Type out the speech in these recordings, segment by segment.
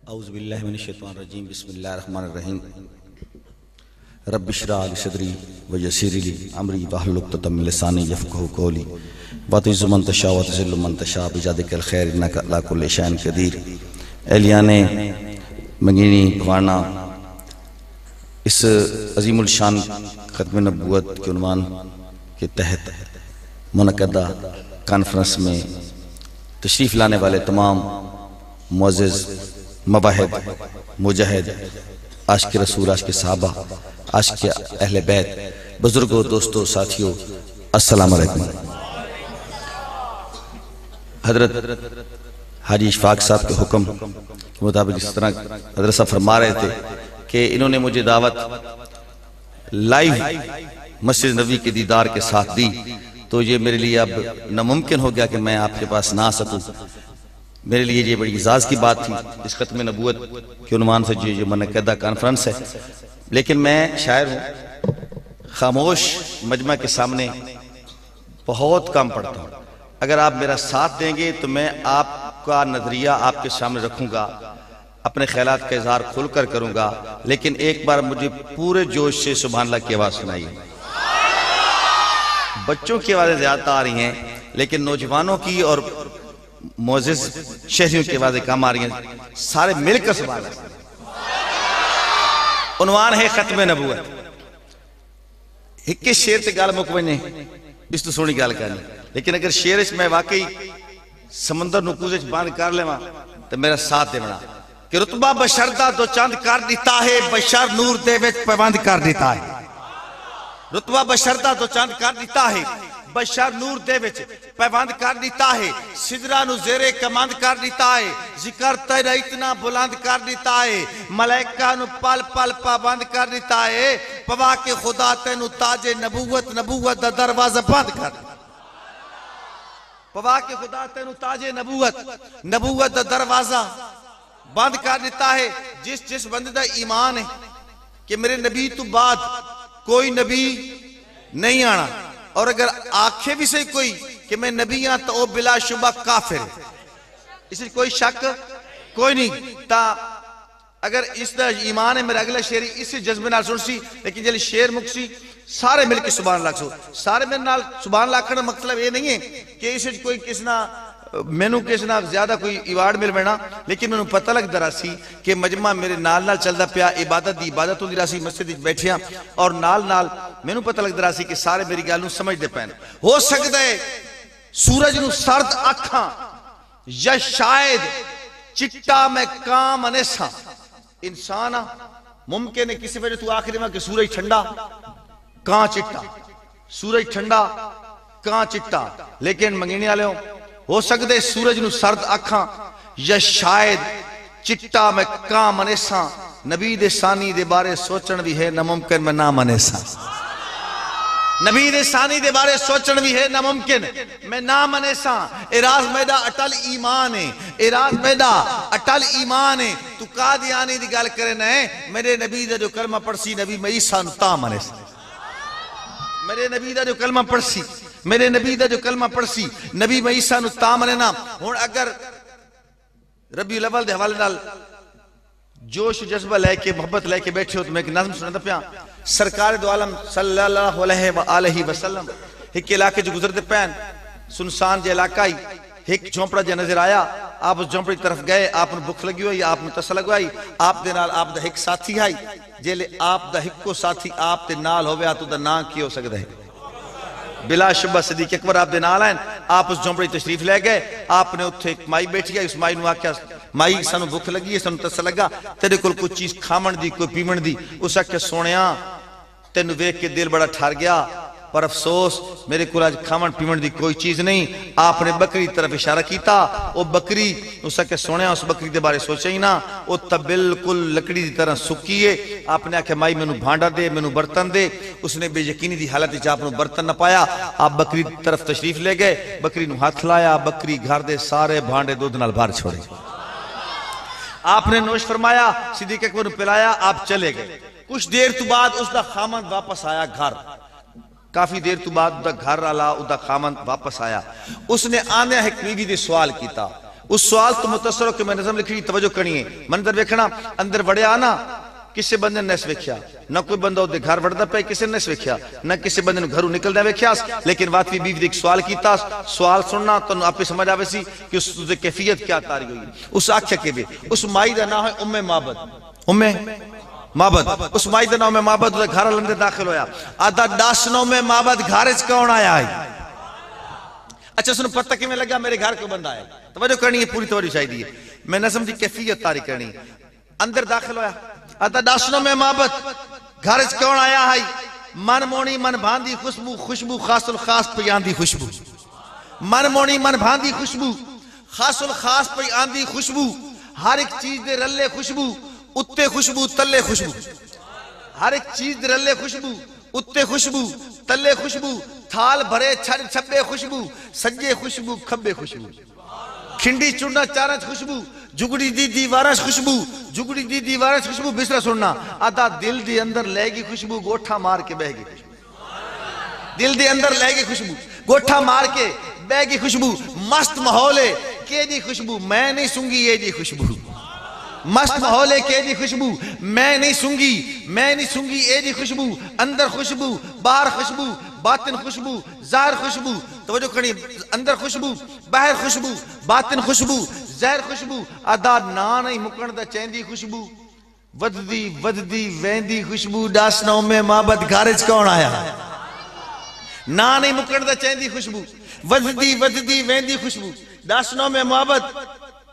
اعوذ باللہ من الشیطان الرجیم بسم اللہ الرحمن الرحیم رب اشرح لی صدری ویسر لی امری واحلل عقدۃ من لسانی یفقہوا قولی وتعز من تشاء وتذل من تشاء بجادک الخیر انک علی کل شیء قدیر۔ اہلیان منگینی بھوانا، اس عظیم الشان ختم نبوت کے عنوان کے تحت منعقدہ کانفرنس میں تشریف لانے والے تمام معزز مواہب، مجاہد، عاشق رسول، عاشق صحابہ، عاشق اہل بیت، بزرگوں، دوستوں، ساتھیوں، السلام علیکم۔ حضرت حاجی اشفاق صاحب کے حکم کے مطابق اس طرح حضرت صاحب فرما رہے تھے کہ انہوں نے مجھے دعوت لائیو مسجد نبوی کے دیدار کے ساتھ دی، تو یہ میرے لیے اب ناممکن ہو گیا کہ میں آپ کے پاس نہ آ سکوں۔ میرے لیے یہ بڑی اعزاز کی بات تھی اس ختم نبوت کے عنوان سے جو منعقدہ کانفرنس ہے، لیکن میں شاعر ہوں، خاموش مجمع کے سامنے بہت کم پڑھتا ہوں۔ اگر آپ میرا ساتھ دیں گے تو میں آپ کا نظریہ آپ کے سامنے رکھوں گا، اپنے خیالات کا اظہار کھل کر کروں گا، لیکن ایک بار مجھے پورے جوش سے سبحان اللہ کی آواز سنائیے۔ بچوں کی آوازیں زیادہ آ رہی ہیں لیکن نوجوانوں کی اور معزز شہریوں کی آوازیں کم آ رہی ہیں، سارے مل کر سبحان اللہ۔ عنوان ہے ختم نبوت۔ ایک شیر تے گال مکمنے اس تو سونی گال کرنی، لیکن اگر شیر اس میں واقعی سمندر نکوز باندھ کر لے تو میرا ساتھ دے بنا کہ رتبہ بشردہ دو چاند کر دیتا ہے، بشر نور دے وچ پیوند کر دیتا ہے۔ رتبہ بشردہ دو چاند کر دیتا ہے، بشر نور دے وچ پیوند کر دیتا ہے، سدرہ نو زیر کمند کر دیتا ہے، ذکر تیرا اتنا بلند کر دیتا ہے، ملائکہ نو پل پل پابند کر دیتا ہے، پوا کے خدا تینو تاج نبوت نبوت دا دروازہ بند کر دیتا ہے۔ پوا کے خدا تینو تاج نبوت نبوت دا دروازہ بند کر دیتا ہے۔ جس بندے دا ایمان ہے کہ میرے نبی تو بعد کوئی نبی نہیں آنا، اور اگر آنکھیں بھی سے کوئی کہ میں نبی ہاں تو وہ بلا شبہ کافر ہے، اس لیے کوئی شک کوئی نہیں۔ تا اگر اس دا ایمان ہے، میرا اگلا شعر اسی جذبے نال سن سی، لیکن جلی شعر مکسی سارے مل کے سبحان اللہ سو، سارے میرے نال سبحان اللہ کرنا مطلب یہ نہیں ہے کہ اس کوئی کسنا مینو کسنا زیادہ کوئی ایوارڈ مل بینا، لیکن میں نے پتہ لگ درہ سی کہ مجمع میرے نال نال چل دا پیا، عبادت دی عبادت ہوں دی راسی مسجد بیٹھیاں، اور نال نال میں نے پتہ لگ درہ سی کہ سارے میری گالوں سمجھ دے پہنے۔ ہو سکتا ہے سورج نو سرد آکھاں یا شاید چٹا میں کام انیساں، انسانا ممکن ہے کسی وجہ تو آخری میں کہ سورج ٹھنڈا کان چٹا، سورج ٹھنڈا کان چٹا، لیکن منگینے آلے ہو سکتے سورج نو سرد آکھاں یا شاید چٹا میں کام انیساں، نبی دے ثانی دے بارے سوچن بھی ہے ناممکن میں نام انیساں۔ نبی دے ثانی دے بارے سوچن بھی ہے ناممکن میں نام انیساں۔ اراز میدہ اٹل ایمان ہے، اراز میدہ اٹل ایمان ہے، تو قادیانی دی گال کرے نئے میرے نبی دا جو کلمہ پڑسی نبی میں عیسیٰ نتام انیساں، میرے نبی دا جو کلمہ پڑسی، میرے نبی دا جو کلمہ پڑسی نبی میں عیسیٰ نتام انینا۔ ہون اگر ربی الاول دے حوالے نال جوش جذبہ لے کے محبت لے کے بیٹھے ہو تو میں ایک نظم سنتا پیا، سرکار دو عالم صلی اللہ علیہ وسلم ایک علاقے جو گزرتے پین سنسان جے علاقہ ہی ایک جھونپڑا جے نظر آیا، آپ اس جھونپڑی طرف گئے، آپ نے بکھ لگی ہوئی، آپ نے تسل لگوائی، آپ دے نال آپ دا ایک ساتھی آئی، جے لے آپ دا ایک کو ساتھی آپ دے نال ہویا تو دا نام کی ہو سکتا ہے؟ بلا شبہ صدیق اکبر آپ دے نال آئیں۔ آپ اس جھونپڑی تشریف لے گئے، آپ نے اتھے ایک مائی بیٹھ گیا، اس مائی نو آکھیا مائی سانو بھوک لگی ہے، سانو تسل لگا، تیرے کل کوئی چیز کھامن دی کوئی پیمن دی، اس آکھیا سونیاں تینو ویک کے دل بڑا ٹھار گیا، پر افسوس میرے کل آج کھامن پیمن دی کوئی چیز نہیں۔ آپ نے بکری طرف اشارہ کیتا، وہ بکری اس آکھیا سونیاں اس بکری دے بارے سوچے ہی نا، وہ تا بالکل لکڑی دی طرح سکیے۔ آپ نے آکھیا مائی میں نو بھانڈا دے، میں نو برتن دے، اس نے بے یقینی دی حالت جا اپنو برتن نہ پایا، آپ بکری طرف تشریف لے گئے، بکری نو ہاتھ لایا، بکری گھر دے سارے بھانڈے دودھ نال بھار چھوڑے، آپ نے نوش فرمایا، صدیق اکبر پلایا، آپ چلے گئے۔ کچھ دیر تو بعد اس دا خامن واپس آیا گھر، کافی دیر تو بعد دا گھر آلا دا خامن واپس آیا، اس نے آنے ایک بیوی دے سوال کیتا، اس سوال تو متصر ہو کہ میں نظم لکھی توجہ کرنی ہے منظر ویکھنا اندر وڑیا آنا کسی بندے نے اس ویکھیا نہ کوئی بندہ دے گھر وڑدا پے کسی نے اس ویکھیا نہ کسی بندے نے گھروں نکلدا ویکھیا لیکن واتوی بیوی دے ایک سوال کیتا سوال سننا تو آپ کو سمجھ آوے سی کہ اس دی کیفیت کیا تاری ہوئی اس آکھیا کہ اس مائی دا نام ہے ام معبد ام معبد اس مائی دا نام ہے معبد دا گھر اندر داخل ہویا آدھا ڈاسنوں میں معبد گھارج کون آیا ہے اچھا سنو پتہ کہ میں لگا میرے گھر کو بندہ ہے توجہ کرنی ہے پوری توجہ چاہیے میں نظم دی کیفیت تاری کرنی اندر داخل ہویا آتا ڈاسنوں میں معبد گھرج کون آیا ہے من مونی من بھاندی خوشبو خوشبو خاص الخاص پہ آندھی خوشبو من مونی من بھاندی خوشبو خاص الخاص پہ آندھی خوشبو ہر ایک چیز دے رلے خوشبو اتے خوشبو تلے خوشبو ہر ایک چیز دے رلے خوشبو اتے خوشبو تلے خوشبو تھال بھرے چھڑ چھبے خوشبو سجے خوشبو کھبے خوشبو کھنڈی چڑنا چارج خوشبو جگڑی دی دیوارش خوشبو جگڑی دی دیوارش خوشبو بسرا سننا آدھا دل دی اندر لے گی خوشبو گوٹھا مار کے بہ گی خوشبو دل دی اندر لے گی خوشبو گوٹھا مار کے بہ گی خوشبو مست ماحولے کے دی خوشبو میں نہیں سنگی یہ دی خوشبو مست ماحولے کے دی خوشبو میں نہیں سنگی اے دی خوشبو اندر خوشبو باہر خوشبو باطن خوشبو ظاہر خوشبو توجہ کرنی اندر خوشبو باہر خوشبو باطن خوشبو ظاہر خوشبو ادا نان ہی مکن دا چیندی خوشبو وددی ویندی خوشبو ڈاسنوں میں معبد گھارج کون آیا نان ہی مکن دا چیندی خوشبو وددی ویندی خوشبو ڈاسنوں میں معبد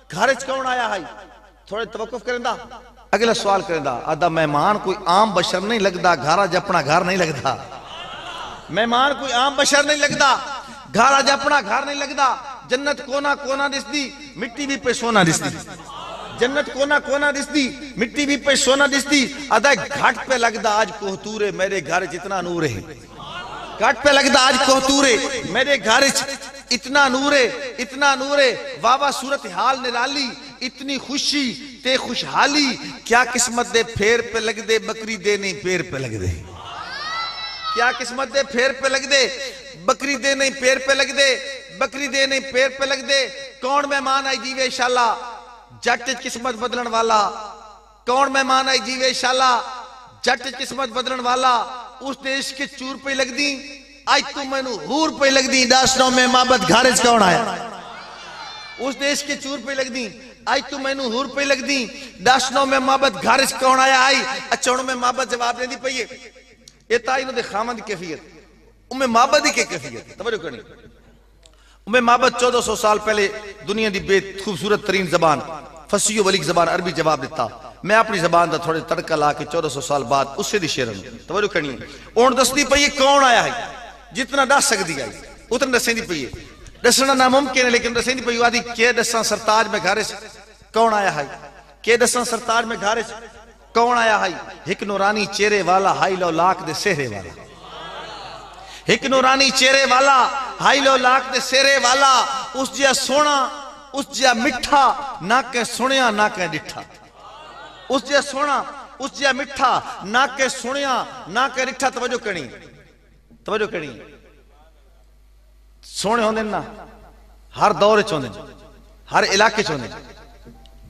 گھارج کون آیا ہے تھوڑے توقف کریں دا اگلا سوال کریں دا آدھا مہمان کوئی عام بشر نہیں لگدا گھارا جپنا گھر نہیں لگدا مہمان کوئی عام بشر نہیں لگدا گھارا جپنا گھر نہیں لگدا جنت کونا کونا دس دی مٹی بھی پہ سونا دس دی جنت کونا کونا دس دی مٹی بھی پہ سونا دس دی آدھا گھٹ پہ لگدا آج کوہتورے میرے گھر جتنا نور ہے گھٹ پہ لگدا آج کوہتورے میرے گھر اتنا نورے واوا صورتحال نرالی اتنی خوشی تے خوشحالی کیا قسمت دے پھیر پہ لگ دے بکری دے نہیں پیر پہ لگ دے کیا قسمت دے پھیر پہ لگ دے بکری دے نہیں پیر پہ لگ دے بکری دے نہیں پیر پہ لگ دے کون مہمان آئی جیوے انشاءاللہ جٹ قسمت بدلن والا کون مہمان آئی جیوے انشاءاللہ جٹ قسمت بدلن والا اس دیش کے چور پہ لگ دی آج تو میں نو ہور پہ لگ دی ڈاسنوں میں معبد گھارج کون آیا اس دیش کے چور پہ لگ دی آج تو میں نو ہور پہ لگ دی ڈاسنوں میں معبد گھارج کون آیا آئی اچھوڑوں میں معبد جواب دے دی پئیے یہ تائی نو دے خامن دی کیفیت معبد کی کیفیت توجہ کرنی معبد 1400 سال پہلے دنیا دی بے خوبصورت ترین زبان فصیح و ولیق زبان عربی جواب دیتا میں اپنی زبان دا تھوڑے تڑکا لا کے 1400 سال بعد اس سے دی شیرن توجہ کرنی اون دستی پہ یہ کون آیا ہے جتنا ڈس سکتی آئی اتنا دسیں دی پہ یہ دسنا ناممکن ہے لیکن دسیں دی پہ یہ آدھی کہ دساں سرتاج میں گھارج کون آیا ہے کہ دساں سرتاج میں گھارج کون آیا ہے ایک نورانی چہرے والا ہائی لو لاکھ دے سہرے والا ایک نورانی چہرے والا ہائی لو لاکھ دے سہرے والا اس جیا سونا اس جیا مٹھا نہ کہ سنیا نہ کہ ڈٹھا اس جیا سونا اس جیا مٹھا نہ کہ سنیا نہ کہ ڈٹھا توجہ کرنی سونے ہوندے نا ہر دور چوندے ہر علاقے چوندے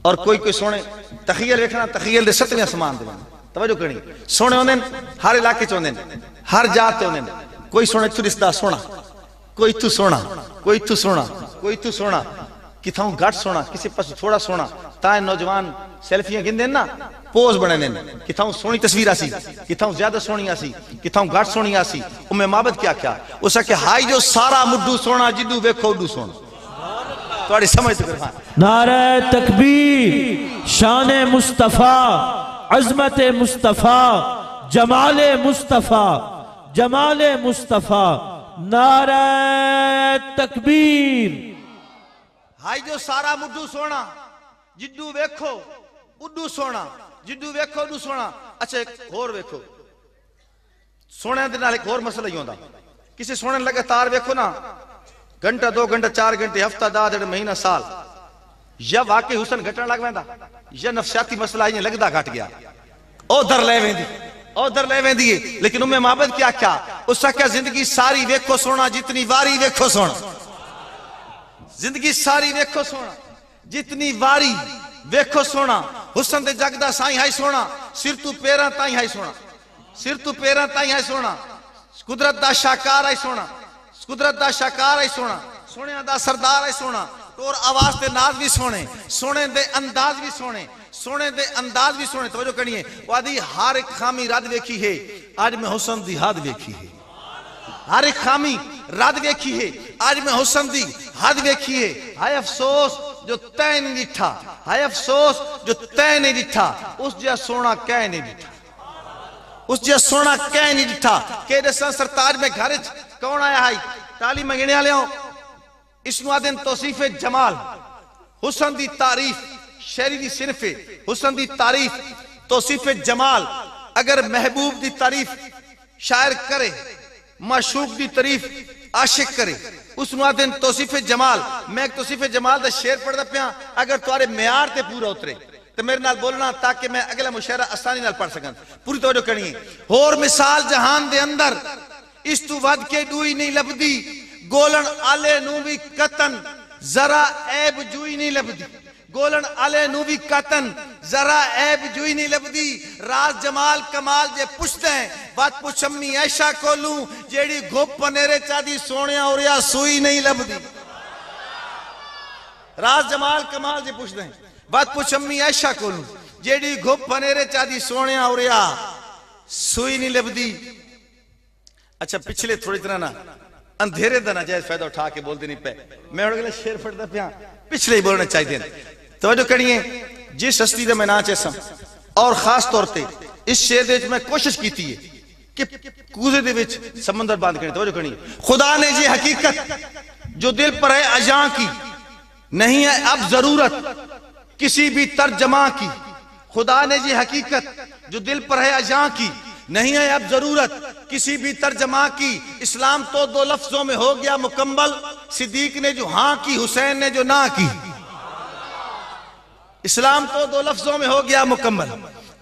اور کوئی سونے تخیل رکھنا تخیل دے ستویں اسمان دے توجہ کرنی سونے ہوندے ہر علاقے چوندے ہر جات ہوندے کوئی سونے تو رشتہ سونا کوئی تو سونا کوئی تو سونا کوئی تو سونا کتھاؤں گھٹ سونا کسی پاس تھوڑا سونا تائیں نوجوان سیلفیاں گن دین نا پوز بنے دین کتھاؤں سونی تصویر آسی کتھاؤں زیادہ سونی آسی کتھاؤں گھٹ سونی آسی معبد کیا اسا کہ ہائی جو سارا مڈو سونا جدو ویکھو اڈو سونا توڑی سمجھ تو کرفان نعرہ تکبیر شان مصطفیٰ عظمت مصطفیٰ جمال مصطفیٰ نعرہ تکبیر ہائی جو سارا مڈو سونا جدو ویکھو اڈو سونا جدو ویکھو اڈو سونا اچھا ایک اور ویکھو سونے دے نال ایک اور مسئلہ ہی ہوندا کسی سونے لگا تار ویکھو نا گھنٹہ 2 گھنٹہ 4 گھنٹے ہفتہ 10 مہینہ سال یا واقعی حسن گھٹنا لگ ویندا یا نفسیاتی مسئلہ ہی لگدا گھٹ گیا ادھر لے ویندی ہے لیکن معبد کیا اس کا زندگی ساری ویکھو سونا جتنی واری ویکھو سونا زندگی ساری ویکھو سونا جتنی واری ویکھو سونا حسن دے جگ دا سائیں ہے سونا سر تو پیراں تائیں ہے سونا سر تو پیراں تائیں ہے سونا قدرت دا شاکار ہے سونا قدرت دا شاکار ہے سونا سونے دا سردار ہے سونا اور آواز دے ناز بھی سونے سونے دے انداز بھی سونے سونے دے انداز بھی سونے توجہ کرنی وادی ہر ایک خامی رد ویکھی ہے آج میں حسن دی حد ویکھی ہے ہر ایک خامی رد ویکھی ہے آج میں حسن دی حد ویکھی ہے ہائے افسوس جو تے نہیں ڈٹھا ہائے افسوس جو تے نہیں ڈٹھا اس جا سونا کہہ نہیں ڈٹھا اس جا سونا کہہ نہیں ڈٹھا کہ دساں سرتاج میں گھر کون آیا ہے تعلیم منگنے والے ہوں اس نوادن توصیف جمال حسن دی تعریف شہری دی صنف حسن دی تعریف توصیف جمال اگر محبوب دی تعریف شاعر کرے معشوق دی تعریف عاشق کرے اس نوادن توصیف جمال میں ایک توصیف جمال دا شعر پڑھ دا پیاں اگر توارے معیار تے پورا اترے تو میرے نال بولنا تاکہ میں اگلا مشاعرہ آسانی نال پڑھ سکاں پوری توجہ کرنی ہے اور مثال جہان دے اندر اس تو ود کے دوئی نہیں لبدی گولن آلے نو بھی قطن ذرا عیب جوئی نہیں لبدی گولن آلے نو بھی قطن ذرا عیب جوئی نہیں لبدی راز جمال کمال جے پوچھتے ہیں بات پوچھ امی ایشا کو لوں جیڑی گھپ پنیرے چاہدی سونیا اور یا سوئی نہیں لبدی راز جمال کمال جے پوچھتے ہیں بات پوچھ امی ایشا کو لوں جیڑی گھپ پنیرے چاہدی سونیا اور یا سوئی نہیں لبدی اچھا پچھلے تھوڑی طرح نا اندھیرے دا ناجائز فائدہ اٹھا کے بول دینی پہ میں اڑگلے شیر پڑھتا پیاں پچھلے ہی بولنا چاہی دیں توجہ کریے جس ہستی دا میں ناچے سم اور خاص طور تے اس شیر دے میں کوشش کی تھی کہ کوزے دے وچ سمندر باندھ کریں توجہ کریے خدا نے یہ حقیقت جو دل پر ہے اجاں کی نہیں ہے اب ضرورت کسی بھی ترجمہ کی خدا نے یہ حقیقت جو دل پر ہے اجاں کی نہیں ہے اب ضرورت کسی بھی ترجمہ کی اسلام تو دو لفظوں میں ہو گیا مکمل صدیق نے جو ہاں کی حسین نے جو نہ کی اسلام تو دو لفظوں میں ہو گیا مکمل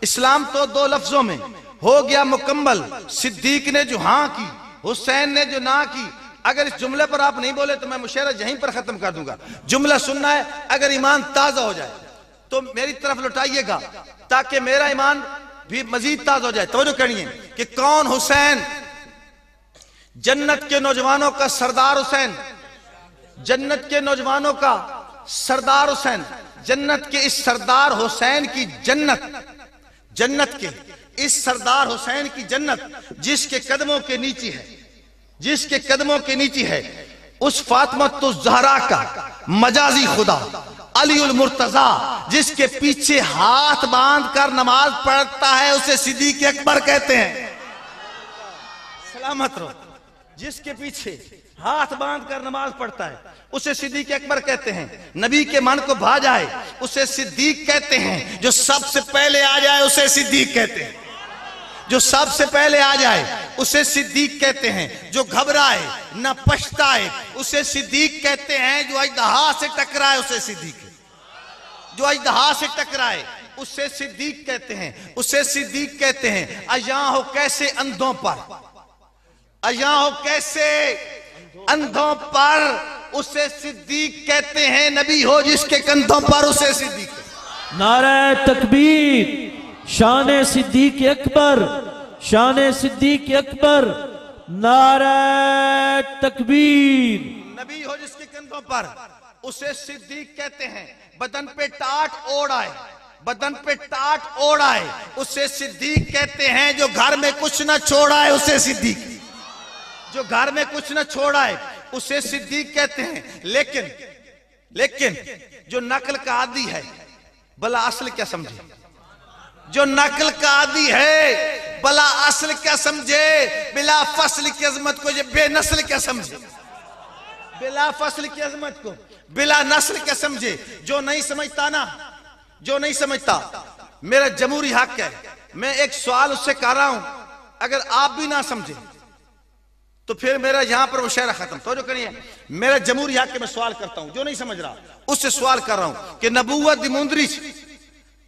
اسلام تو دو لفظوں میں ہو گیا مکمل صدیق نے جو ہاں کی حسین نے جو نہ کی اگر اس جملے پر آپ نہیں بولے تو میں مشاعرہ یہیں پر ختم کر دوں گا جملہ سننا ہے اگر ایمان تازہ ہو جائے تو میری طرف لوٹائیے گا تاکہ میرا ایمان بھی مزید تازہ ہو جائے توجہ کرنی ہے کہ کون حسین جنت کے نوجوانوں کا سردار حسین جنت کے نوجوانوں کا سردار حسین جنت کے اس سردار حسین کی جنت جنت کے اس سردار حسین کی جنت جس کے قدموں کے نیچے ہے جس کے قدموں کے نیچے ہے اس فاطمۃ الزہرا کا مجازی خدا علی المرتضی جس کے پیچھے ہاتھ باندھ کر نماز پڑھتا ہے اسے صدیق اکبر کہتے ہیں سلامت رہو جس کے پیچھے ہاتھ باندھ کر نماز پڑھتا ہے اسے صدیق اکبر کہتے ہیں نبی کے من کو بھا جائے اسے صدیق کہتے ہیں جو سب سے پہلے آ جائے اسے صدیق کہتے ہیں جو سب سے پہلے آ جائے اسے صدیق کہتے ہیں جو گھبرائے نہ پچھتائے اسے صدیق کہتے ہیں جو اژدہا سے ٹکرائے اسے صدیق جو اژدہا سے ٹکرائے اسے صدیق کہتے ہیں اسے صدیق کہتے ہیں اجاں ہو کیسے اندھوں پر اجاں ہو کیسے اندھوں پر اسے صدیق کہتے ہیں نبی ہو جس کے کندھوں پر اسے صدیق نعرہ تکبیر شان صدیق اکبر شان صدیق اکبر نعرہ تکبیر نبی ہو جس کے کندھوں پر اسے صدیق کہتے ہیں بدن پہ ٹاٹ اوڑ آئے بدن پہ ٹاٹ اوڑ آئے اسے صدیق کہتے ہیں جو گھر میں کچھ نہ چھوڑا ہے اسے صدیق جو گھر میں کچھ نہ چھوڑا ہے اسے صدیق کہتے ہیں لیکن جو نقل کا عادی ہے بلا اصل کیا سمجھے جو نقل کا عادی ہے بلا اصل کیا سمجھے بلا فصل کی عظمت کو یہ بے نسل کیا سمجھے بلا فصل کی عظمت کو بلا نسل کیا سمجھے جو نہیں سمجھتا نا جو نہیں سمجھتا میرا جمہوری حق ہے میں ایک سوال اس سے کر رہا ہوں اگر آپ بھی نہ سمجھے تو پھر میرا یہاں پر مشاعرہ ختم تو جو کریے میرا جمہوری حق ہے میں سوال کرتا ہوں جو نہیں سمجھ رہا اس سے سوال کر رہا ہوں کہ نبوت دی مندری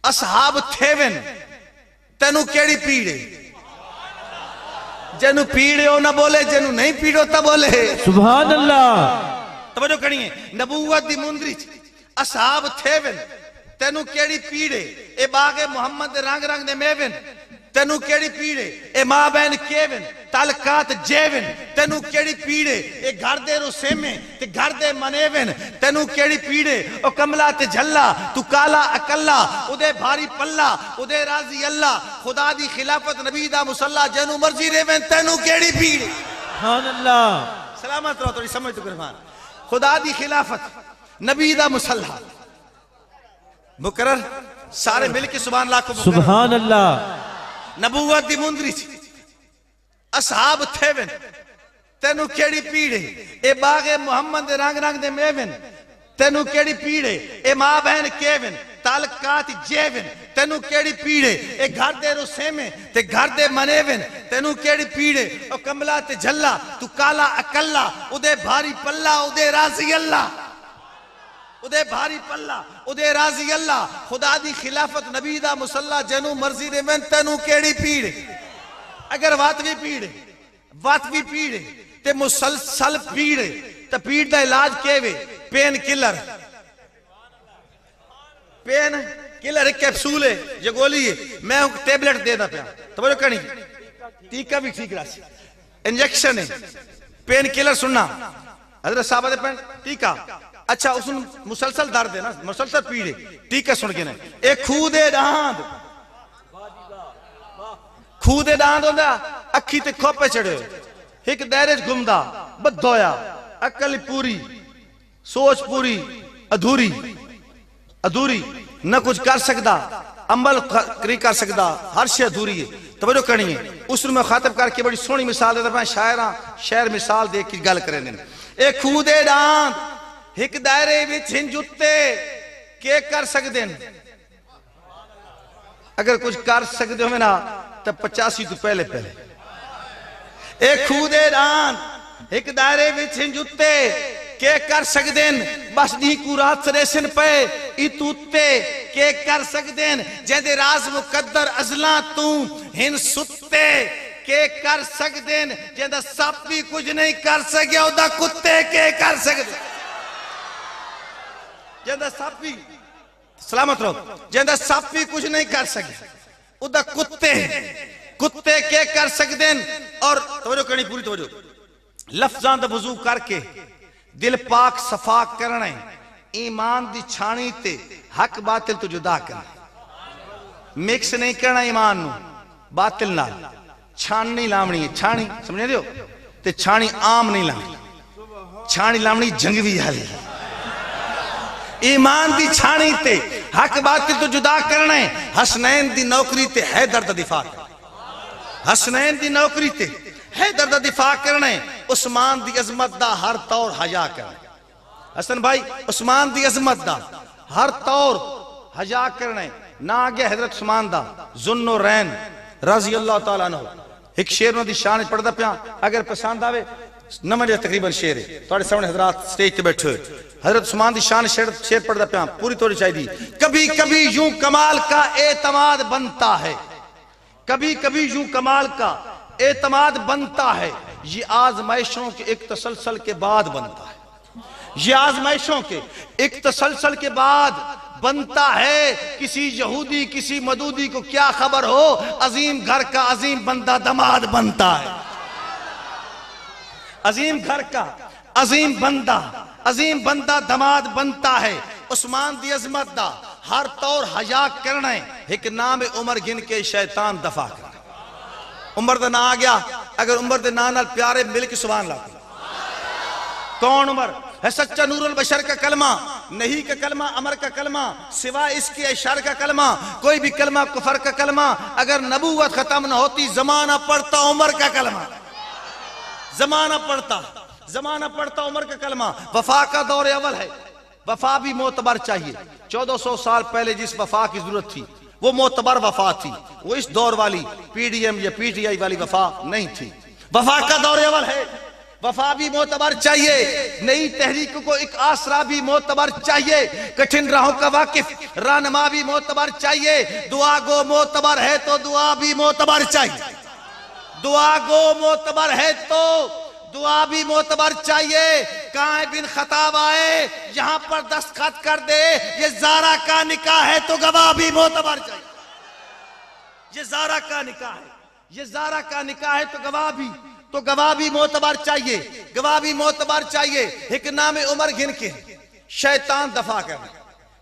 اصحاب تھیون تینو کیڑی پیڑے جنو پیڑے ہو نہ بولے جنو نہیں پیڑے ہوتا بولے سبحان اللہ توجہ کریے نبوت دی مندری اصحاب تھیون تینو کیڑی پیڑے اے باغ محمد رنگ رنگ دے میون تینو کیڑی پیڑے اے ماں بہن کیون تعلقات جیون تینو کیڑی پیڑے اے گھر دے رسیمے تے گھر دے منیون تینو کیڑی پیڑے او کملا تے جھلا تو کالا اکلا او دے بھاری پلا او دے راضی اللہ خدا دی خلافت نبی دا مسلح جنو مرضی ریون تینو کیڑی پیڑے سبحان اللہ سلامت رہو توڑی سمجھ تو کرمان خدا دی خلافت نبی دا مسلح مقرر سارے مل کے سبحان اللہ کو مقرر سبحان اللہ نبوت دی مندری تھی اصحاب تھیون تینو کیڑی پیڑے اے باغ محمد رنگ رنگ دے میون تینو کیڑی پیڑے اے ماں بہن کیون تعلقات جیون تینو کیڑی پیڑے اے گھر دے رسیمے تے گھر دے منیون تینو کیڑی پیڑے او کملا تے جھلا تو کالا اکلا او دے بھاری پلا او دے راضی اللہ او دے بھاری پلا او دے راضی اللہ خدا دی خلافت نبی دا مسلح جنو مرضی دے من تینو کیڑی پیڑے اگر واتوی پیڑے تے مسلسل پیڑے تے پیڑ دا علاج کیوے پین کلر ایک کیپسول ہے یہ گولی ہے میں ٹیبلٹ دینا پیا توجہ کرنی ٹیکہ بھی ٹھیک راسی انجیکشن ہے پین کلر سننا حضرت صاحبہ دے پین ٹیکہ اچھا اس مسلسل درد ہے نا مسلسل پیڑے ٹیکہ سن کے نہیں ایک کھودے ڈاند ہوندہ اکھی تے کھوپے چڑھے ایک دیرج گمدہ بد دویا عقل پوری سوچ پوری ادھوری نہ کچھ کر سکتا عمل نہیں کر سکتا ہر شے ادھوری ہے توجہ کرنی ہے اس میں خاطب کر کے بڑی سونی مثال دیتا میں شاعر مثال دے کی گل کریں دیں ایک کھودے ڈاند ایک دائرے وچ ہنجتے کے کر سکتے ہیں اگر کچھ کر سکتے ہو میں نا تب 85 تو پہلے ایک کھودے ڈاند ایک دائرے وچ ہنجتے کے کر سکتے ہیں بس نہیں کو رات سریسن پہ اتوتے کے کر سکتے ہیں جہدے راز مقدر ازلاں تو ہن ستے کے کر سکتے ہیں جہدہ سب بھی کچھ نہیں کر سکے ادھا کتے کے کر سکتے ہیں جہدہ سب بھی سلامت رہو جہدہ سب بھی کچھ نہیں کر سکے ادھا کتے کے کر سکتے ہیں اور توجہ کرنی پوری توجہ لفظان دا وضو کر کے دل پاک صفا کرنے ایمان دی چھانی تے حق باطل تو جدا کرنے مکس نہیں کرنا ایمان نو باطل نہ چھانی لامنی ہے چھانی سمجھے دیو تے چھانی عام نہیں لامنی چھانی لامنی جنگوی حلی ایمان دی چھانی تے حق باطل تو جدا کرنے حسنین دی نوکری تے حیدر دا دفاع حسنین دی نوکری تے حیدر دا دفاع کرنے عثمان دی عظمت دا ہر طور حجا کرنے حسن بھائی عثمان دی عظمت دا ہر طور حجا کرنے نہ آگیا حضرت عثمان دا ذن و رین رضی اللہ تعالیٰ عنہ ایک شیروں دی شان پڑھ دا پیا اگر پسند آوے نمجھے تقریباً شیر ہے توڑے سامنے حضرات سٹیج تے بیٹھے حضرت عثمان دی شان شیر پڑھ دا پیا پوری طور چاہی دی کبھی کبھی یوں کمال کا اعتماد بنتا ہے کبھی کبھی یوں کمال کا اعتماد بنتا ہے یہ آزمائشوں کے ایک تسلسل کے بعد بنتا ہے یہ آزمائشوں کے ایک تسلسل کے بعد بنتا ہے کسی یہودی کسی مدودی کو کیا خبر ہو عظیم گھر کا عظیم بندہ دماد بنتا ہے عظیم گھر کا عظیم بندہ دماد بنتا ہے عثمان دی عظمت دا ہر طور حجا کرنے ایک نام عمر گن کے شیطان دفع کرنے عمر دا نا آگیا اگر عمر دے نانال پیارے مل کے سبحان اللہ کون عمر ہے سچا نور البشر کا کلمہ نہیں کا کلمہ امر کا کلمہ سوائے اس کی اشار کا کلمہ کوئی بھی کلمہ کفر کا کلمہ اگر نبوت ختم نہ ہوتی زمانہ پڑتا عمر کا کلمہ زمانہ پڑتا عمر کا کلمہ وفا کا دور اول ہے وفا بھی معتبر چاہیے 1400 سال پہلے جس وفا کی ضرورت تھی وہ معتبر وفا تھی وہ اس دور والی پی ڈی ایم یا پی ٹی آئی والی وفا نہیں تھی وفا کا دور اول ہے وفا بھی معتبر چاہیے نئی تحریک کو ایک آسرا بھی معتبر چاہیے کٹھن راہوں کا واقف رہنما بھی معتبر چاہیے دعا گو معتبر ہے تو دعا بھی معتبر چاہیے دعا گو معتبر ہے تو دعا بھی معتبر چاہیے کائیں بن خطاب آئے یہاں پر دستخط کر دے یہ زارا کا نکاح ہے تو گواہ بھی معتبر چاہیے. یہ زارا کا نکاح ہے, یہ زارا کا نکاح ہے تو گواہ بھی معتبر چاہیے, گواہ بھی معتبر چاہیے. ایک نام عمر گن کے شیطان دفاع کرنا,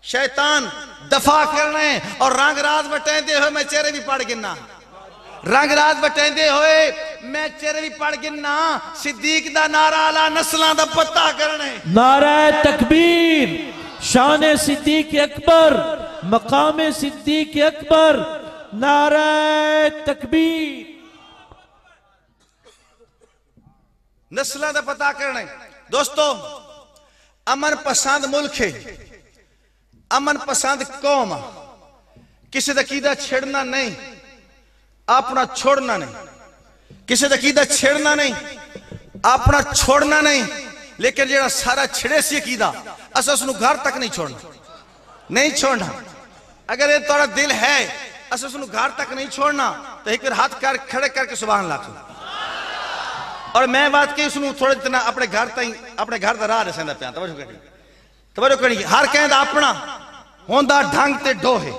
شیطان دفاع کرنے اور رنگ راز بٹیں دے ہوئے میں چہرے بھی پڑھ گننا, رنگ راز بٹیں دے ہوئے میں چہرے بھی پڑھ گننا. صدیق دا نعرہ اعلیٰ نسلاں دا پتہ کرنے. نعرہ تکبیر, شان صدیق اکبر, مقام صدیق اکبر, نعرہ تکبیر. نسلہ دا پتہ کرنے. دوستو امن پسند ملک ہے, امن پسند قوم, کسی دا عقیدہ چھڑنا نہیں, اپنا چھوڑنا نہیں, کسی دا عقیدہ چھڑنا نہیں, اپنا چھوڑنا نہیں. لیکن جیڑا سارا چھڑے سی عقیدہ اسا اس نو گھر تک نہیں چھوڑنا, نہیں چھوڑنا. اگر یہ توڑا دل ہے اسا اس نو گھر تک نہیں چھوڑنا تو ایک ہاتھ کھڑے کر کے سبحان اللہ کرو. اور میں بات کی اس نو تھوڑا جتنا اپنے گھر دا راہ رسیندہ پیان. توجہ کرنی, ہر کہیں دا اپنا ہوندہ ڈھنگ تے ڈو ہے,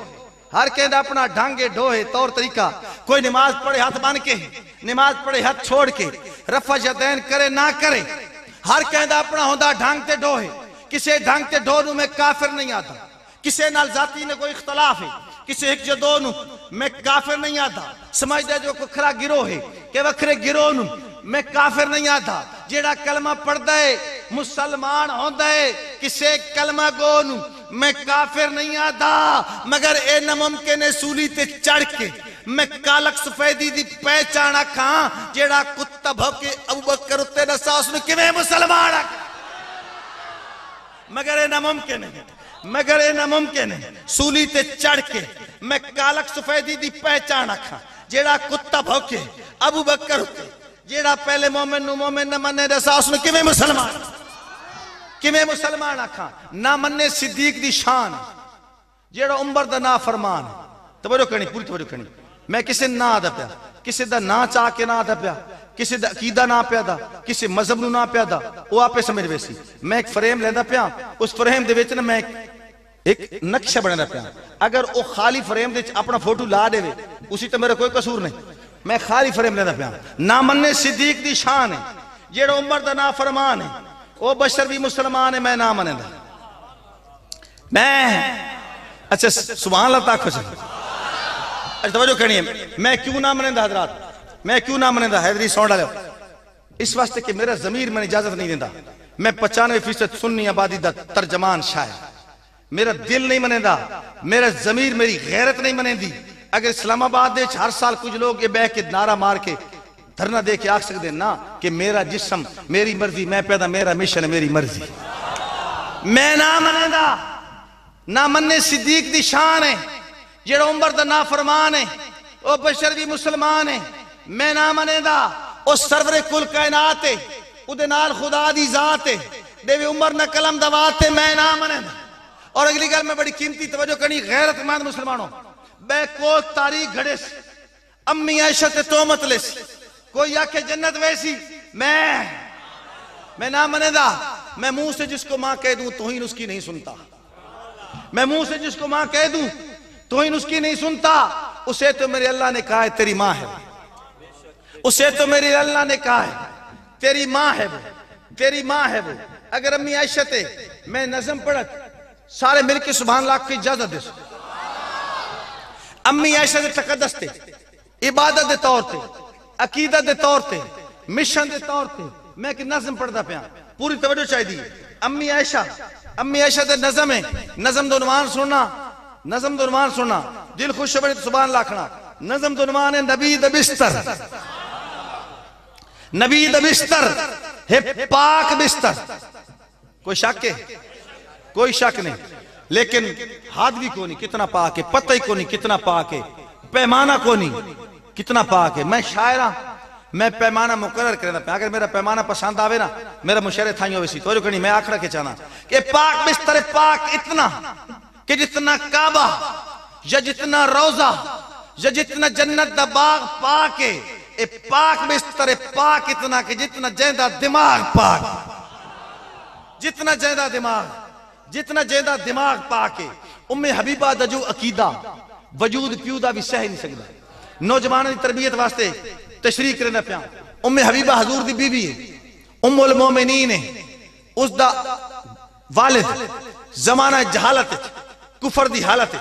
ہر کہیں دا اپنا ڈھنگ ڈو ہے, طور طریقہ. کوئی نماز پڑھے ہاتھ بان کے, نماز پڑھے ہاتھ چھوڑ کے, رفع یدین کرے نہ کرے, ہر کہیں دا اپنا ہوندہ ڈھنگ تے ڈو ہے. کسے ڈھنگ تے ڈو نو میں کافر نہیں آتا, کسے نال ذاتی نے کوئی اختلاف ہے, کسے ایک جدو نو میں کافر نہیں آتا. سمجھ دے جو کھرا گروہ ہے کہ وکھرے گروہ نو میں کافر نہیں آتا. جیڑا کلمہ پڑھ دے مسلمان ہوں دے, کسے کلمہ گو نو میں کافر نہیں آتا. مگر اے نممکن سولی تے چڑھ کے میں کالک سفیدی دی پہچانا کھاں جیڑا کتا بھوکے ابو بکر اتے نسا اس میں کمیں مسلمان آکھا. مگر اے نممکن ہے, مگر اے نممکن ہے سولی تے چڑھ کے میں کالک سفیدی دی پہچانا کھاں جیڑا کتا بھوکے ابو بکر اتے جیڑا پہلے مومن نو مومن نہ مننے رسا اس میں کمیں مسلمان آکھاں. نہ مننے صدیق دی شان جیڑا عمر دا نا فرمان. توجہ کرنی, پوری توجہ کرنی. میں کسے نہ آدھا پیا, کسے دا نا چاہ کے نہ آدھا پیا, کسے دا عقیدہ نہ پیا دا, کسے مذہب نو نہ پیا دا, وہ آپے سمجھ ویسی. میں ایک فریم لیندہ پیا, اس فریم دے ویچ نا میں ایک نقشہ بڑھنا پیا. اگر وہ خالی فریم دے اپنا فوٹو لا دے وے اسی تو میرا کوئی قصور نہیں. میں خالی فریم لیندہ پیا. نہ مننے صدیق دی شان ہے جیڑا عمر دا نا فرمان ہے, وہ بشر بھی مسلمان ہے, میں نہ مننے دا. میں اچھا سبحان اللہ تاکھو سے اچھا توجہ کرنی ہے. میں کیوں نہ مننے دا حضرات, میں کیوں نہ مننے دا حیدری سونڈا لے, اس واسطے کہ میرا ضمیر میں اجازت نہیں دیندہ. میں 95% سنی آبادی دا ترجمان شاعر, میرا دل نہیں منے دا, میرا ضمیر میری غیرت نہیں منے دی. اگر اسلام آباد دے ہر سال کچھ لوگ یہ بہ کے نعرہ مار کے دھرنا دے کے آکھ سکتے نا کہ میرا جسم میری مرضی, میں پیدا میرا مشن میری مرضی. میں نہ منے دا, نہ مننے صدیق دی شان ہے جیڑا عمر دا نا فرمان ہے, وہ بشر بھی مسلمان ہے. میں نہ منے دا, وہ سرور کل کائنات ہے, او دے نال خدا دی ذات ہے, دے بھی عمر نہ کلم دوات ہے. میں نہ منے دا. اور اگلی گل میں بڑی قیمتی توجہ کرنی, غیرت مند مسلمانوں بے کو تاریخ گھڑے سے امی عائشہ تے تومت لے سے کوئی آکے جنت ویسی. میں نہ منے دا. میں منہ سے جس کو ماں کہہ دوں توہین اس کی نہیں سنتا, میں منہ سے جس کو ماں کہہ دوں توہین اس کی نہیں سنتا. اسے تو میرے اللہ نے کہا ہے تیری ماں ہے, اسے تو میرے اللہ نے کہا ہے تیری ماں ہے, وہ تیری ماں ہے وہ. اگر امی عائشہ تے میں نظم پڑھت سارے مل کے سبحان اللہ کی اجازت دے. امی عائشہ دے تقدس تے, عبادت دے طور تے, عقیدت دے طور تے, مشن دے طور تے میں کہ نظم پڑھتا پیا. پوری توجہ چاہی دی. امی عائشہ دے نظم ہے, نظم دو عنوان سننا, نظم دو عنوان سننا, دل خوش بڑی سبحان اللہ کھنا. نظم دو عنوان ہے نبی دا بستر, نبی دا بستر ہے پاک بستر. کوئی شک ہے, کوئی شک نہیں, لیکن ہاتھ بھی کو نہیں کتنا پاک ہے, پتہ ہی کو نہیں کتنا پاک ہے, پیمانہ کو نہیں کتنا پاک ہے. میں شاعرہ میں پیمانہ مقرر کرنا پہ, اگر میرا پیمانہ پسند آوے نا میرا مشاعرے تھائیں ہوئے سی. توجہ کرنی, میں آخرہ کے چاہنا کہ پاک بستر پاک اتنا کہ جتنا کعبہ یا جتنا روزہ یا جتنا جنت دا باغ پاک ہے, اے پاک بستر پاک اتنا کہ جتنا جیندہ دماغ پاک. جتنا جیدہ دماغ پا کے حبیبہ دا جو عقیدہ وجود پیو دا بھی سہ نہیں سکتا. نوجوانوں دی تربیت واسطے تشریح کرنا پیا. حبیبہ حضور دی بیوی ہے, المومنین ہے. اس دا والد زمانہ جہالت کفر دی حالت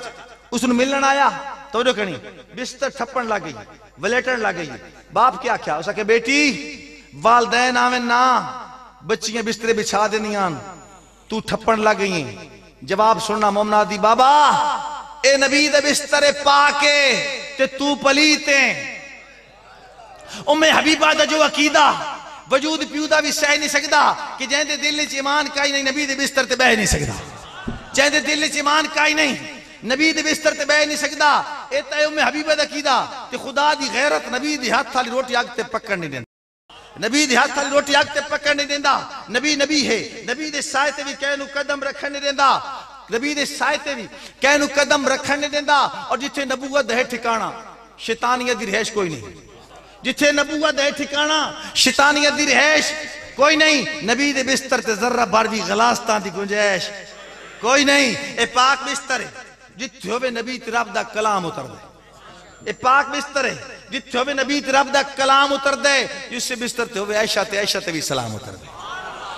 اس نے ملن آیا, توجہ کرنی, بستر ٹھپن لگ گئی, ولیٹن لگ گئی. باپ کیا کیا اسا کہ بیٹی والدین آویں نا, بچیاں بسترے بچھا دینیاں, تو ٹھپن لگ گئی ہیں. جواب سننا مومنہ دی, بابا اے نبی دے بسترے پا کے تے تو پلیتیں. حبیبہ دا جو عقیدہ وجود پیودا بھی سہ نہیں سکتا کہ جہاں دے دل چ ایمان کائی نہیں نبی دے بستر تے بہ نہیں سکتا. جہاں دے دل چ ایمان کائی نہیں نبی دے بستر تے بہ نہیں سکتا. اے تے حبیبہ دا عقیدہ تے خدا دی غیرت نبی دی ہاتھ والی روٹی اگ تے پکڑ نہیں دیندا. نبی دی ہاتھ والی روٹی اگ تے پکڑ نہیں دیندا. نبی ہے, نبی دے سائے تے بھی کہنوں قدم رکھن نہیں دیندا. نبی دے سائے تے بھی کہنوں قدم رکھن نہیں دیندا. اور جتھے نبوت ہے ٹھکانہ شیطانیت دی رہائش کوئی نہیں. جتھے نبوت ہے ٹھکانہ شیطانیت دی رہائش کوئی نہیں. نبی دے بستر تے ذرہ بار بھی غلاستان دی گنجائش کوئی نہیں. اے پاک بستر ہے جتھے ہوئے نبی تے رب دا کلام اتر دے. اے پاک بستر ہے جتھے ہوئے نبی تے رب دا کلام اتر دے. جس سے بستر تے ہوئے عائشہ تے بھی سلام اتر دے.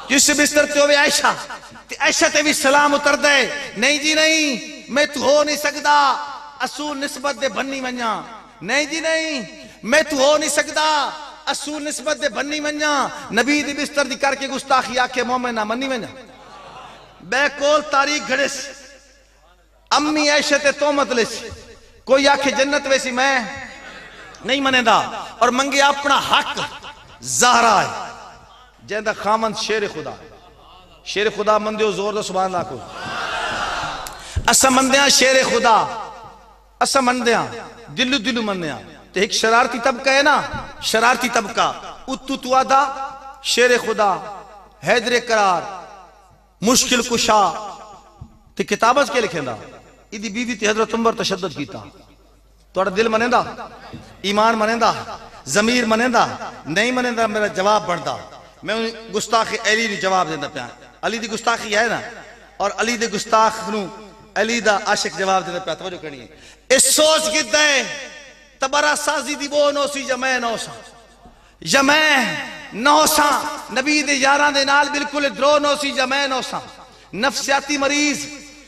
جس سے بستر تے ہوئے عائشہ تے بھی سلام اتر دے. نہیں جی نہیں, میں تو ہو نہیں سکتا اصول نسبت دے بننی منجا. نہیں جی نہیں, میں تو ہو نہیں سکتا اصول نسبت دے بننی منجا. نبی دی بستر دی کر کے گستاخی آکے مومن نہ مننی منجا. بے کول تاریخ گھڑس امی عائشہ تے تومت لس. کوئی آکھے جنت ویسی میں نہیں منے دا اور منگے اپنا حق. زہرا ہے جہندہ خامند شیر خدا. شیر خدا مندیو زور دو سبحان اللہ کو. اسا مندیاں شیر خدا, اسا مندیاں دلو مندیاں. تو ایک شرارتی طبقہ ہے نا, شرارتی طبقہ اتو توادا شیر خدا حیدر قرار مشکل کشا. تے کتابت کے لکھیں دا ایدی بیوی تے حضرت عمر تشدد کیتا. توڑا دل منیں دا, ایمان منیں دا, ضمیر منیں دا, نہیں منیں دا. میرا جواب بڑھدا. میں گستاخی علی دی جواب دیندہ پیا. علی دی گستاخی ہے نا, اور علی دی گستاخ نو علی دا عاشق جواب دیندہ پیا. توجہ کرنی ہے. اس سوچ کی دے تبرہ سازی دی وہ نوسی جمع نوسا, جمع نوسا. نبی دے یاران دے نال بالکل درو نوسی جمع نوسا.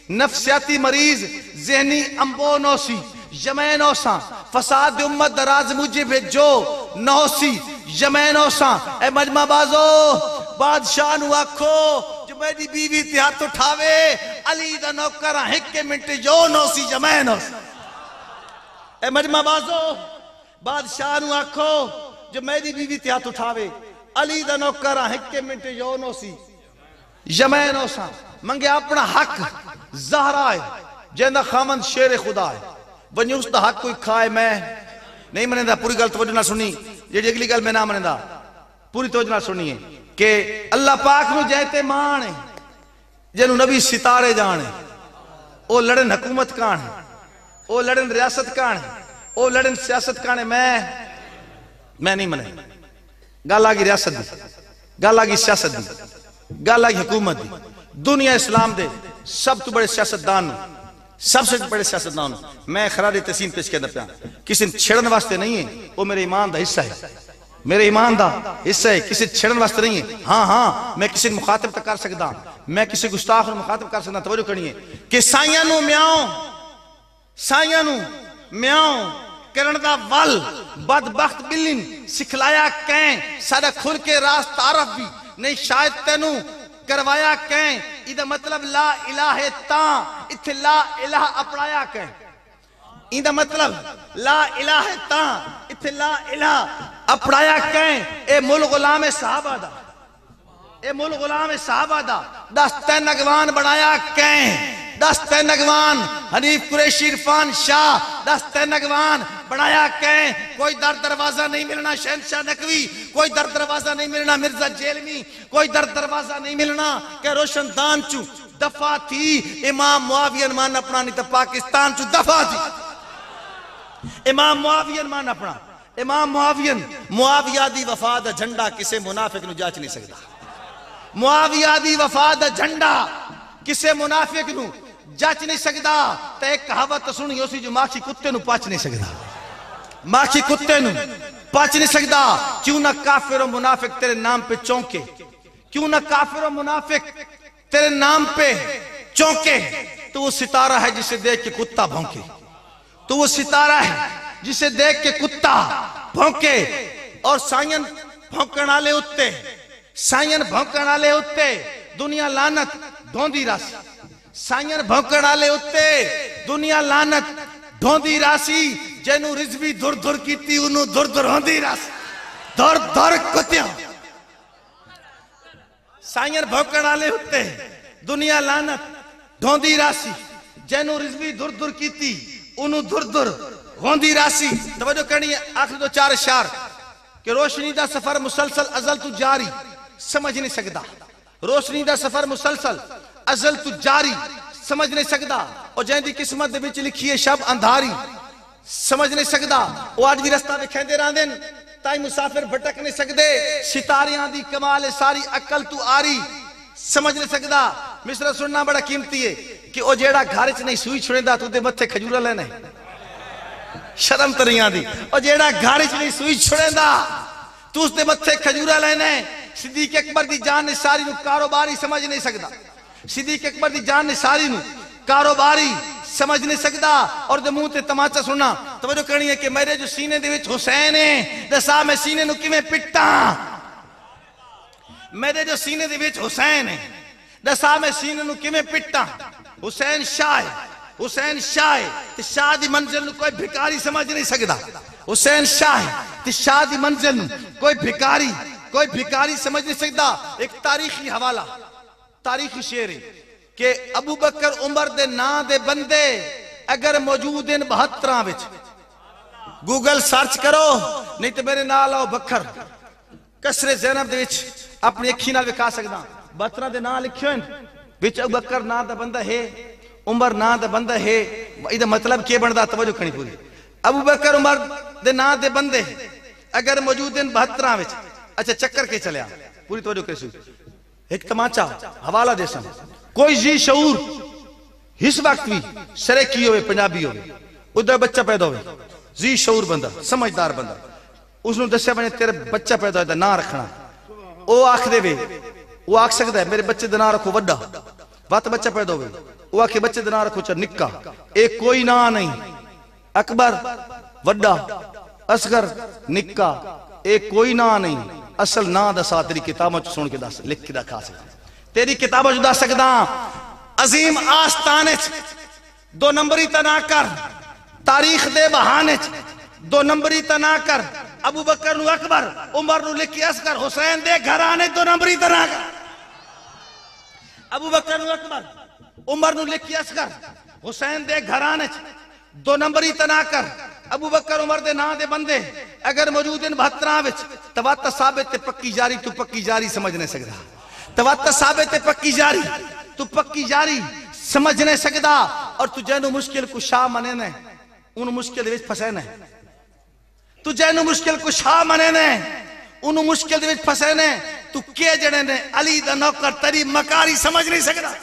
نفسیاتی مریض ذہنی امبو نوسی جمع نوسا. فساد امت دراز مجھے بھیجو نوسی جمع نوسا. اے مجمع بازو بادشاہ نو آکھو جو میری بیوی تے ہاتھ اٹھاوے علی دا نوکرہ ہک منٹ جو نوسی جمع نوسا. اے مجمع بازو بادشاہ نو آکھو جو میری بیوی تے ہاتھ اٹھاوے علی دا نوکرہ ہک منٹ جو نوسی جمع نوسا. منگے اپنا حق زہرا ہے جہندہ خامند شیر خدا ہے. ونی اس دا حق کوئی کھائے میں نہیں منیں دا. پوری گل توجہ نہ سنی, یہ اگلی گل میں نہ منیں دا. پوری توجہ نہ سنی ہے کہ اللہ پاک نو جہتے مان ہے جنہوں نبی ستارے جانے. او لڑن حکومت کان ہے, او لڑن ریاست کان ہے, او لڑن سیاست کان ہے. میں نہیں منیں. گل آگی ریاست دی, گل آگی سیاست دی, گل آگی حکومت دی. دنیا اسلام دے سب تو بڑے سیاستدان, سب سے بڑے سیاستدان. میں خراج تحسین پیش کرنا پیا. کسی چھڑن واسطے نہیں ہے, وہ میرے ایمان دا حصہ ہے. میرے ایمان دا حصہ ہے, کسی چھڑن واسطے نہیں ہے. ہاں میں کسی مخاطب تک کر سکتا, میں کسی گستاخ نو مخاطب کر سکتا. توجہ کرنی ہے کہ سائیاں نو میاؤں کرن دا ول بدبخت بلن سکھلایا کہیں سادہ کھل کے راست عرف بھی نہیں شاید تینوں کروایا کہیں. ایدہ مطلب لا الہ تاں اتھے لا الہ اپڑایا کہیں. ایدہ مطلب لا الہ تاں اتھے لا الہ اپڑایا کہیں. اے مل غلام صحابہ دا, اے مل غلام صحابہ دا دستہ نگوان بڑھایا کہیں. دستہ نگوان حنیف قریشی عرفان شاہ دستہ نگوان بڑھایا کہیں. کوئی در دروازہ نہیں ملنا شہنشاہ نقوی, کوئی در دروازہ نہیں ملنا مرزا جیلمی, کوئی در دروازہ نہیں ملنا کہ روشن دان چو دفع تھی امام معاویہ مان اپنا. نہیں تو پاکستان چو دفع تھی امام معاویہ مان اپنا. امام معاویہ دی وفا دا جھنڈا کسے منافق نو جاچ نہیں سکتا. معاویہ دی وفا دا جھنڈا کسے منافق نو جچ نہیں سکدا تے ایک کہاوت سنی اسی جو ماکھی کتے نو پچ نہیں سکدا ماکھی کتے نو پچ نہیں سکدا کیوں نہ کافر و منافق تیرے نام پہ چونکے کیوں نہ کافر و منافق تیرے نام پہ چونکے تو وہ ستارہ ہے جسے دیکھ کے کتا بھونکے تو وہ ستارہ ہے جسے دیکھ کے کتا بھونکے اور سائن بھونکن آلے اتے سائن بھونکن آلے اتے دنیا لانت ڈھوندی راسی سائن بھونکن آلے اتے دنیا لانت ڈھوندی راسی جنو رزوی دھر دھر کیتی انہوں دھر دھر ہوندی راسی دھر دھر کتیاں سائن بھونکن آلے اتے دنیا لانت ڈھوندی راسی جنو رزوی دھر دھر کیتی انہوں دھر دھر ہوندی راسی توجہ کرنی ہے آخر دو چار اشار کہ روشنی دا سفر مسلسل ازل تو جاری سمجھ نہیں سکدا روشنی دا سفر مسلسل ازل تو جاری سمجھ نہیں سکدا اور جہاں دی قسمت دے بچ لکھی ہے شب اندھاری سمجھ نہیں سکدا وہ آج بھی رستہ دکھائیں دے رہاں دن تائی مسافر بھٹک نہیں سکدے ستاریاں دی کمال ساری عقل تو آری سمجھ نہیں سکدا مصرع سننا بڑا قیمتی ہے کہ او جیڑا گھارچ نہیں سوئی چھوڑیں دا تو دے متھے کھجورہ لینے شرم تریاں دی او جیڑا گھارچ نہیں سوئی چھوڑیں دا تو اس دے متھے کھجورہ لینے صدیق اکبر دی جان نثاری نو کاروباری سمجھ نہیں سکدا صدیق اکبر دی جان نثاری نو کاروباری سمجھ نہیں سکدا اور دے منہ تے تماچا سننا توجہ کرنی ہے کہ میرے جو سینے دے وچ حسین ہے دسا میں سینے نو کیویں پٹا میرے جو سینے دے وچ حسین ہے دسا میں سینے نو کیویں پٹا حسین شاہ تے شاہ دی منزل نو کوئی بھکاری سمجھ نہیں سکدا حسین شاہ تے شاہ دی منزل نو کوئی بھکاری سمجھ نہیں سکدا ایک تاریخی حوالہ تاریخی شعر ہے کہ ابو بکر عمر دے نا دے بندے اگر موجود ان 72 وچ گوگل سرچ کرو نہیں تے میرے نال آؤ بکر کسر زینب دے وچ اپنی اکھی نال وکھا سکدا 72 دے نا لکھیو ہیں وچ ابو بکر نا دا بندہ ہے عمر نا دا بندہ ہے ایدہ مطلب کیا بندہ توجہ کھنی پوری ابو بکر عمر دے نا دے بندے اگر موجود ان 72 وچ اچھا چکر کے چلیا پوری توجہ کرسو ایک تماچا حوالہ دے سن کوئی ذی شعور اس وقت بھی سریکی ہوئے پنجابی ہوئے ادھر بچہ پیدا ہوئے ذی شعور بندہ سمجھدار بندہ اس نے دسیا بنے تیرے بچہ پیدا ہوئے نہ رکھنا او آکھ دے وے وہ آکھ سکتا ہے میرے بچے دے نہ رکھو وڈا بات بچہ پیدا ہوئے وہ آکھ بچے دے نہ رکھو چاہ نکا ایک کوئی نہ نہیں اکبر وڈا اصغر نکا ایک کوئی نہ نہیں اصل نہ دسا تیری کتابوں چھ سن کے دس لکھ کے دکھا سکتا تیری کتابوں چھ دس سکتا عظیم آستانے دو نمبری تنا کر تاریخ دے بہانے دو نمبری تنا کر ابو بکر نو اکبر عمر نو لکھی اصغر حسین دے گھرانے دو نمبری تنا کر ابو بکر نو اکبر عمر نو لکھی اصغر حسین دے گھرانے دو نمبری تنا کر ابو بکر عمر دے نا دے بندے اگر موجود ان 72 وچ تواتہ ثابت تے پکی جاری تو پکی جاری سمجھ نہیں سکدا تواتہ ثابت تے پکی جاری تو پکی جاری سمجھ نہیں سکدا اور تو جینو مشکل کو شاہ منے نے انہوں مشکل وچ پھسے نے تو جینو مشکل کو شاہ منے نے انہوں مشکل وچ پھسے نے تو کیے جڑے نے علی دا نوکر تری مکاری سمجھ نہیں سکدا